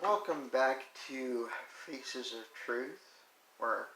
Welcome back to Faces of Truth, where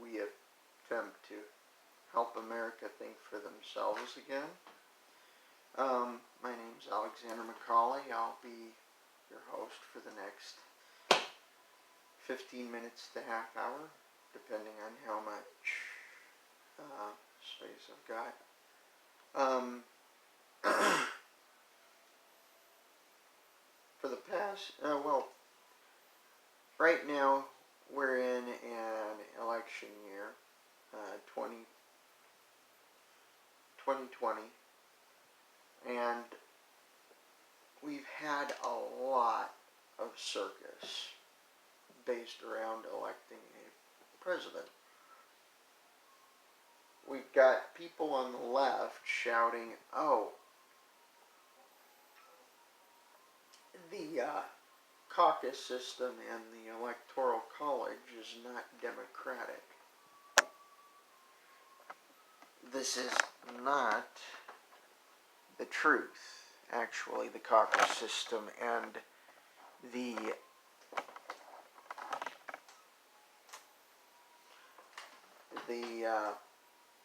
we attempt to help America think for themselves again. My name's Alexander McCauley. I'll be your host for the next 15 minutes to half hour, depending on how much space I've got. For the past, right now we're in an election year, 2020, and we've had a lot of circus based around electing a president. We've got people on the left shouting, oh, the caucus system and the electoral college is not democratic. This is not the truth. Actually, the caucus system and the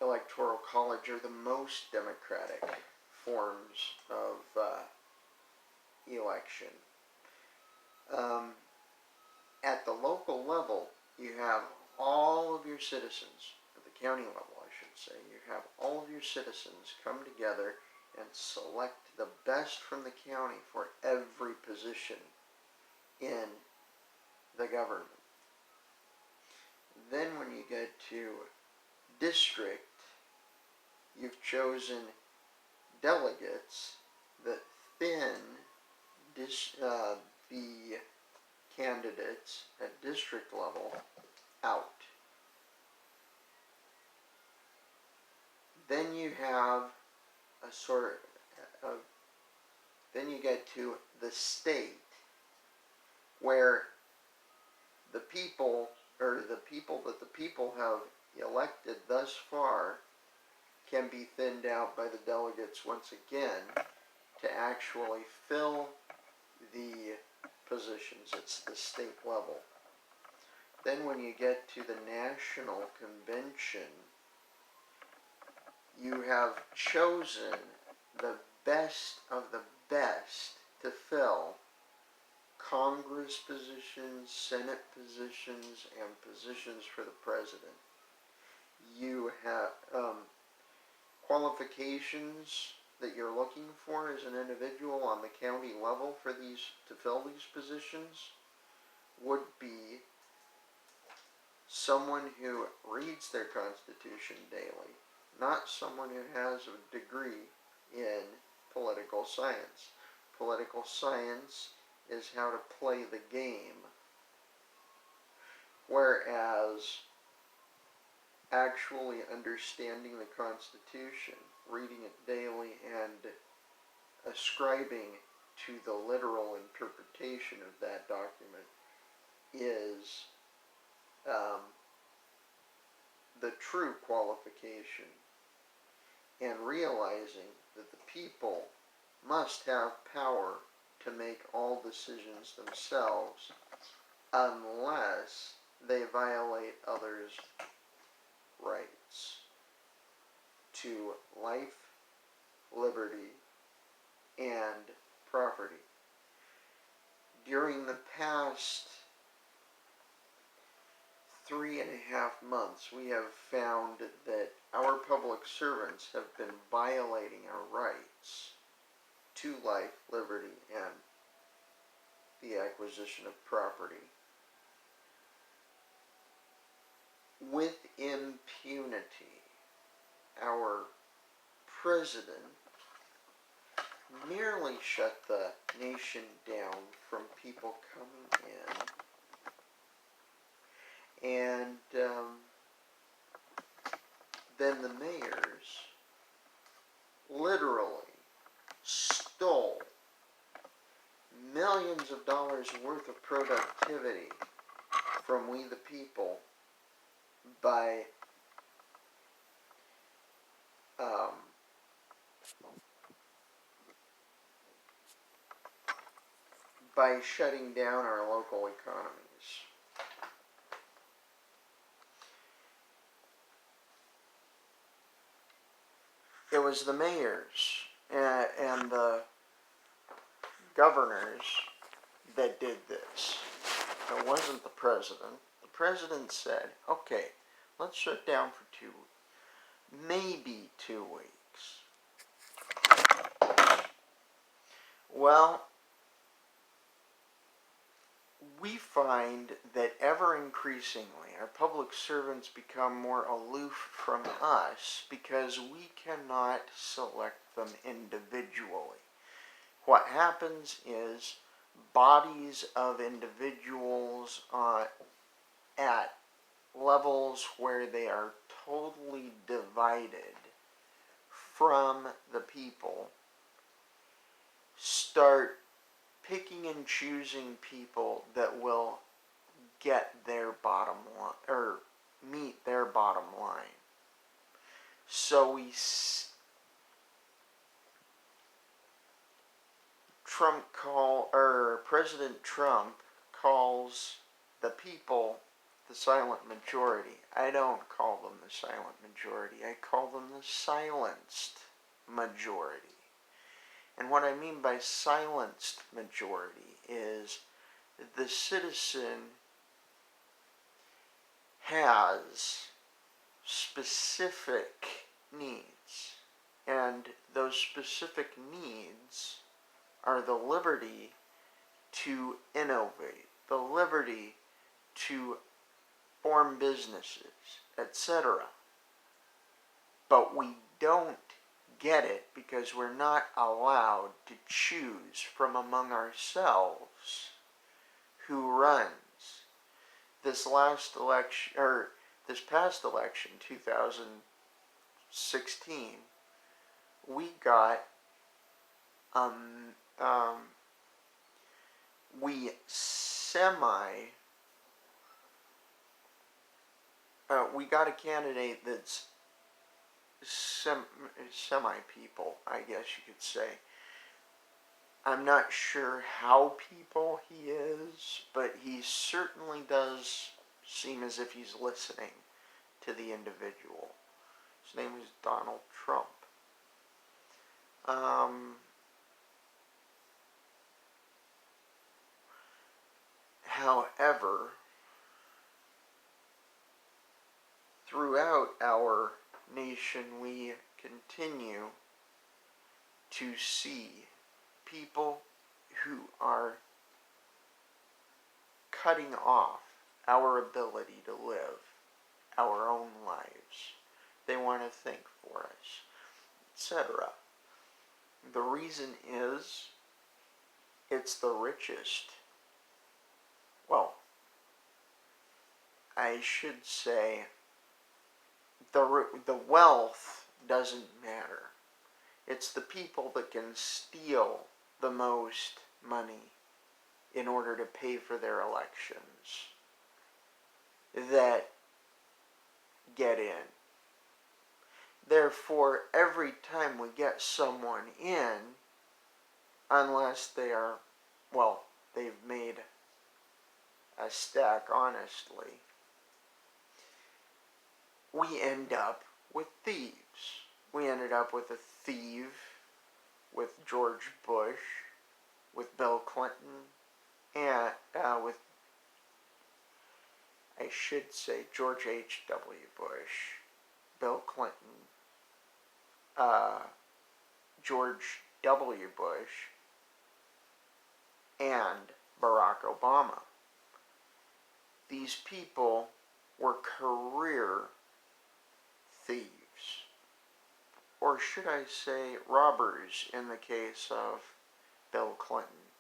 electoral college are the most democratic forms of election. At the local level, you have all of your citizens, at the county level I should say, you have all of your citizens come together and select the best from the county for every position in the government. Then when you get to district, you've chosen delegates that thin the candidates at district level out. Then you have a sort of, then you get to the state, where the people, or the people that the people have elected thus far, can be thinned out by the delegates once again to actually fill the positions. It's the state level. Then when you get to the national convention, you have chosen the best of the best to fill Congress positions, Senate positions, and positions for the president. You have qualifications that you're looking for as an individual on the county level for these, to fill these positions, would be someone who reads their Constitution daily, not someone who has a degree in political science. Political science is how to play the game, whereas actually understanding the Constitution, reading it daily, and ascribing to the literal interpretation of that document is the true qualification, and realizing that the people must have power to make all decisions themselves unless they violate others' rights to life, liberty, and property. During the past 3.5 months, we have found that our public servants have been violating our rights to life, liberty, and the acquisition of property with impunity. Our president nearly shut the nation down from people coming in, and then the mayors literally stole millions of dollars worth of productivity from we the people by by shutting down our local economies. It was the mayors and the governors that did this. It wasn't the president. The president said, okay, let's shut down for 2 weeks, maybe 2 weeks. Well, we find that ever increasingly our public servants become more aloof from us because we cannot select them individually. What happens is bodies of individuals at levels where they are totally divided from the people start picking and choosing people that will get their bottom line or meet their bottom line. So President Trump calls the people the silent majority. I don't call them the silent majority. I call them the silenced majority. And what I mean by silenced majority is the citizen has specific needs, and those specific needs are the liberty to innovate, the liberty to form businesses, etc. But we don't get it because we're not allowed to choose from among ourselves who runs. This past election, 2016, we got we got a candidate that's semi-people, I guess you could say. I'm not sure how people he is, but he certainly does seem as if he's listening to the individual. His name is Donald Trump. However, throughout our nation, we continue to see people who are cutting off our ability to live our own lives. They want to think for us, etc. The reason is it's the richest. Well, I should say the wealth doesn't matter. It's the people that can steal the most money in order to pay for their elections that get in. Therefore, every time we get someone in, unless they are, well, they've made a stack honestly, we end up with thieves. We ended up with a thief with George Bush, with Bill Clinton, and with, I should say, George H.W. Bush, Bill Clinton, George W. Bush, and Barack Obama. These people were career thieves, or should I say robbers in the case of Bill Clinton.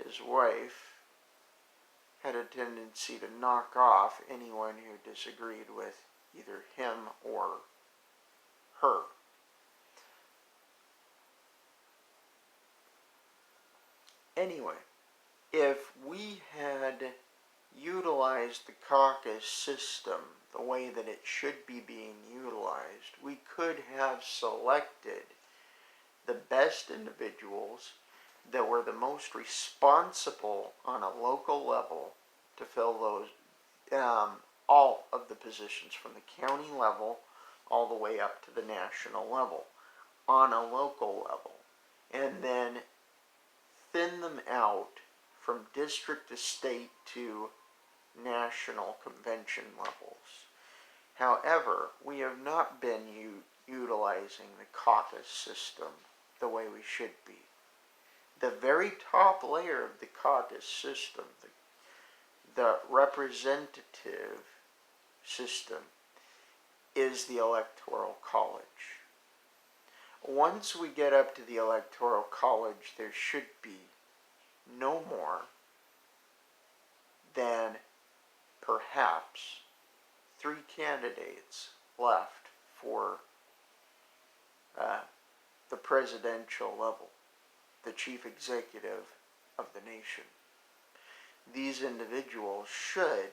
His wife had a tendency to knock off anyone who disagreed with either him or her. Anyway, if we had utilized the caucus system the way that it should be being utilized, we could have selected the best individuals that were the most responsible on a local level to fill those all of the positions from the county level all the way up to the national level on a local level, and then thin them out from district to state to national convention levels. However, we have not been utilizing the caucus system the way we should be. The very top layer of the caucus system, the representative system, is the electoral college. Once we get up to the electoral college, there should be no more than perhaps 3 candidates left for the presidential level, the chief executive of the nation. These individuals should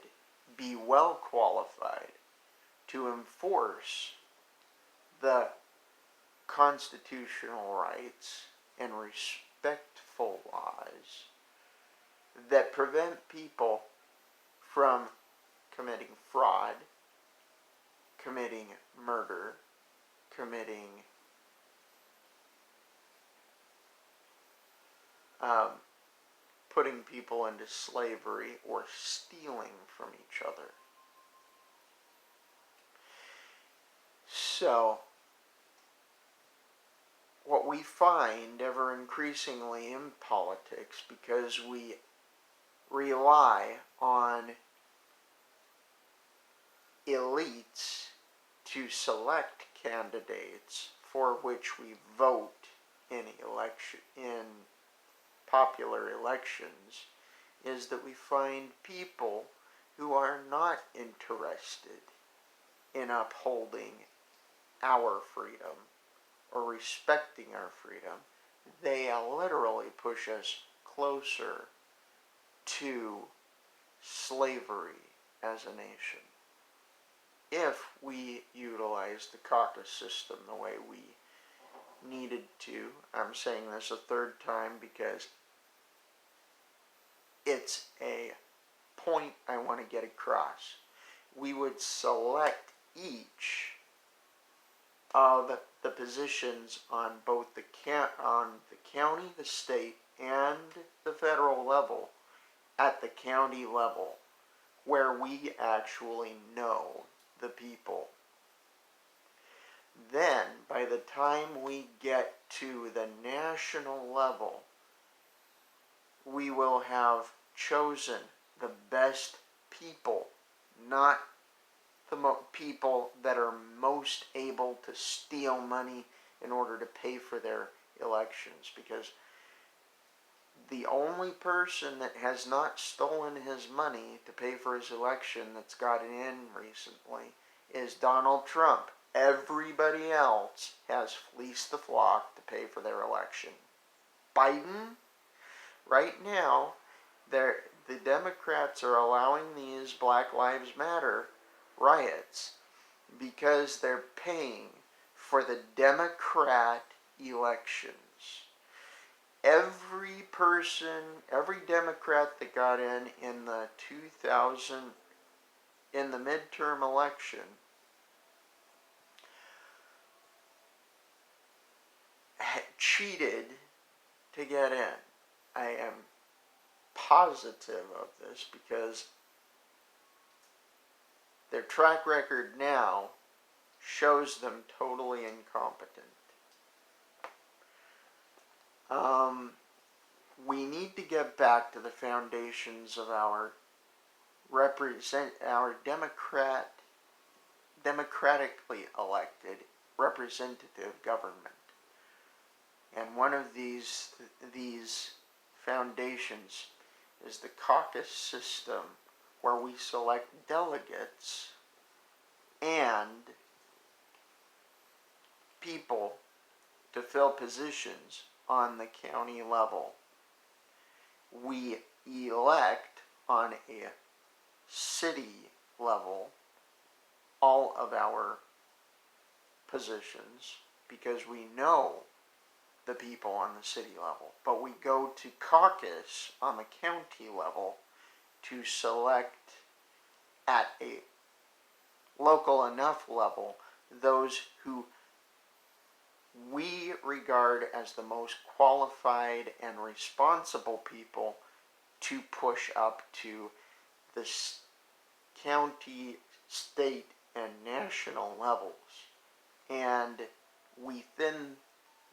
be well qualified to enforce the constitutional rights and respectful laws that prevent people from committing fraud, committing murder, committing putting people into slavery or stealing from each other. So, what we find ever increasingly in politics, because we rely on elites to select candidates for which we vote in popular elections, is that we find people who are not interested in upholding our freedom or respecting our freedom. They literally push us closer to slavery as a nation. If we utilize the caucus system the way we needed to, I'm saying this a third time because it's a point I want to get across. We would select each of the positions on both the county, the state, and the federal level at the county level, where we actually know the people. Then, by the time we get to the national level, we will have chosen the best people, not the people that are most able to steal money in order to pay for their elections, because the only person that has not stolen his money to pay for his election that's gotten in recently is Donald Trump. Everybody else has fleeced the flock to pay for their election. Biden, right now, the Democrats are allowing these Black Lives Matter riots because they're paying for the Democrat elections. Every Democrat that got in the 2000, in the midterm election, cheated to get in. I am positive of this because their track record now shows them totally incompetent. We need to get back to the foundations of our democratically elected representative government. And one of these foundations is the caucus system, where we select delegates and people to fill positions on the county level. We elect on a city level all of our positions because we know the people on the city level, but we go to caucus on the county level to select at a local enough level those who we regard as the most qualified and responsible people to push up to the county, state, and national levels. And we thin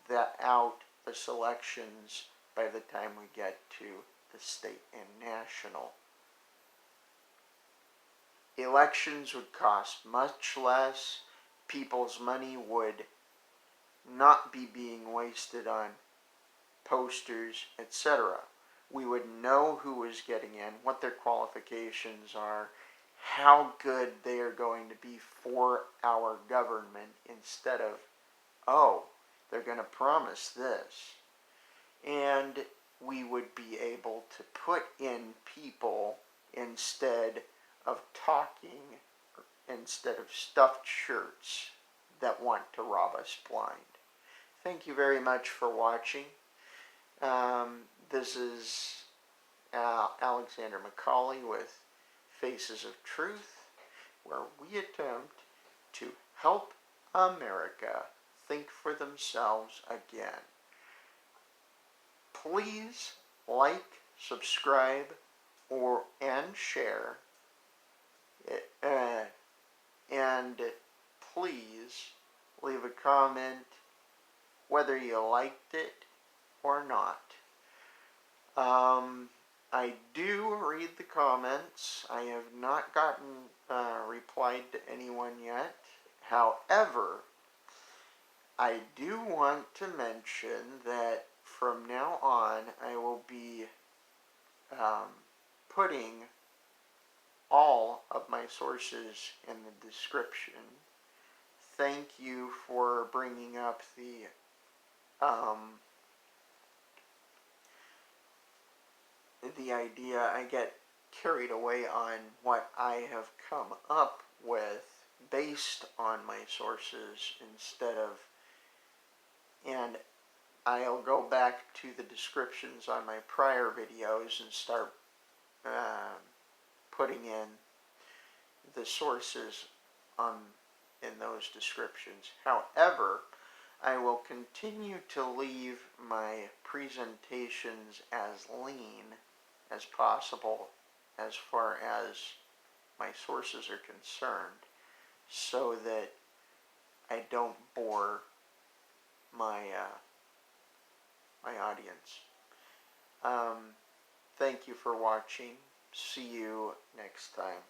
that out, the selections, by the time we get to the state and national. Elections would cost much less. People's money would not be being wasted on posters, etc. We would know who was getting in, what their qualifications are, how good they are going to be for our government, instead of, oh, they're going to promise this. And we would be able to put in people instead of talking, instead of stuffed shirts that want to rob us blind. Thank you very much for watching. This is Alexander Macaulay with Faces of Truth, where we attempt to help America think for themselves again. Please like, subscribe, and share. And please leave a comment whether you liked it or not. I do read the comments. I have not gotten replied to anyone yet. However, I do want to mention that from now on I will be putting all of my sources in the description. Thank you for bringing up the idea. I get carried away on what I have come up with based on my sources instead of, and I'll go back to the descriptions on my prior videos and start putting in the sources in those descriptions. However, I will continue to leave my presentations as lean as possible as far as my sources are concerned, so that I don't bore my my audience. Thank you for watching. See you next time.